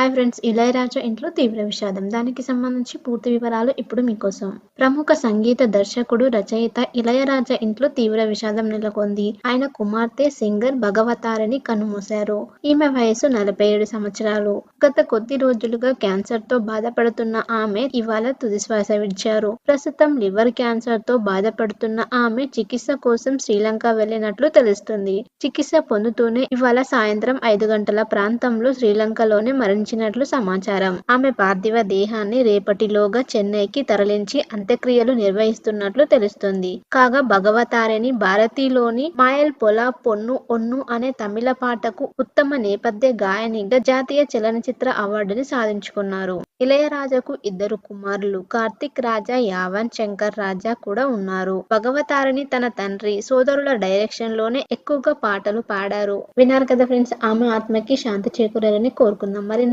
Hi friends, Ilaiyaraaja ఇంట్లో తీవ్ర విషాదం. దానికి సంబంధించి పూర్తి వివరాలు ఇప్పుడు మీకోసం. ప్రముఖ సంగీత దర్శకుడు, రచయిత ఇళయరాజా ఇంట్లో తీవ్ర విషాదం నెలకొంది. ఆయన కుమార్తె సింగర్ భగవతారిణి కన్నుమూశారు. ఈమె వయసు 47 సంవత్సరాలు. గత కొద్ది రోజులుగా క్యాన్సర్ తో బాధపడుతున్న ఆమె ఇవాళ తుదిశ్వాస విడిచారు. ప్రస్తుతం లివర్ క్యాన్సర్ తో బాధపడుతున్న ఆమె చికిత్స కోసం శ్రీలంక వెళ్లినట్లు తెలుస్తుంది. చికిత్స పొందుతూనే ఇవాళ సాయంత్రం 5 గంటల ప్రాంతంలో శ్రీలంకలోనే మరణించినట్లు సమాచారం. ఆమె పార్థివ దేహాన్ని రేపటిలోగా చెన్నైకి తరలించి అంత్యక్రియలు నిర్వహిస్తున్నట్లు తెలుస్తుంది. కాగా భగవతారిణి భారతిలోని మాయల్ పొలా పొన్ను ఒన్ను అనే తమిళ పాటకు ఉత్తమ నేపథ్య గాయనిగా జాతీయ చలనచిత్ర అవార్డుని సాధించుకున్నారు. ఇళయరాజాకు 2 కుమారులు కార్తిక్ రాజా, యావన్ శంకర్ రాజా కూడా ఉన్నారు. భగవతారిణి తన తండ్రి, సోదరుల డైరెక్షన్ లోనే ఎక్కువగా పాటలు పాడారు. విన్నారు కదా ఫ్రెండ్స్, ఆమె ఆత్మకి శాంతి చేకూరాలని కోరుకుందాం. మరిన్ని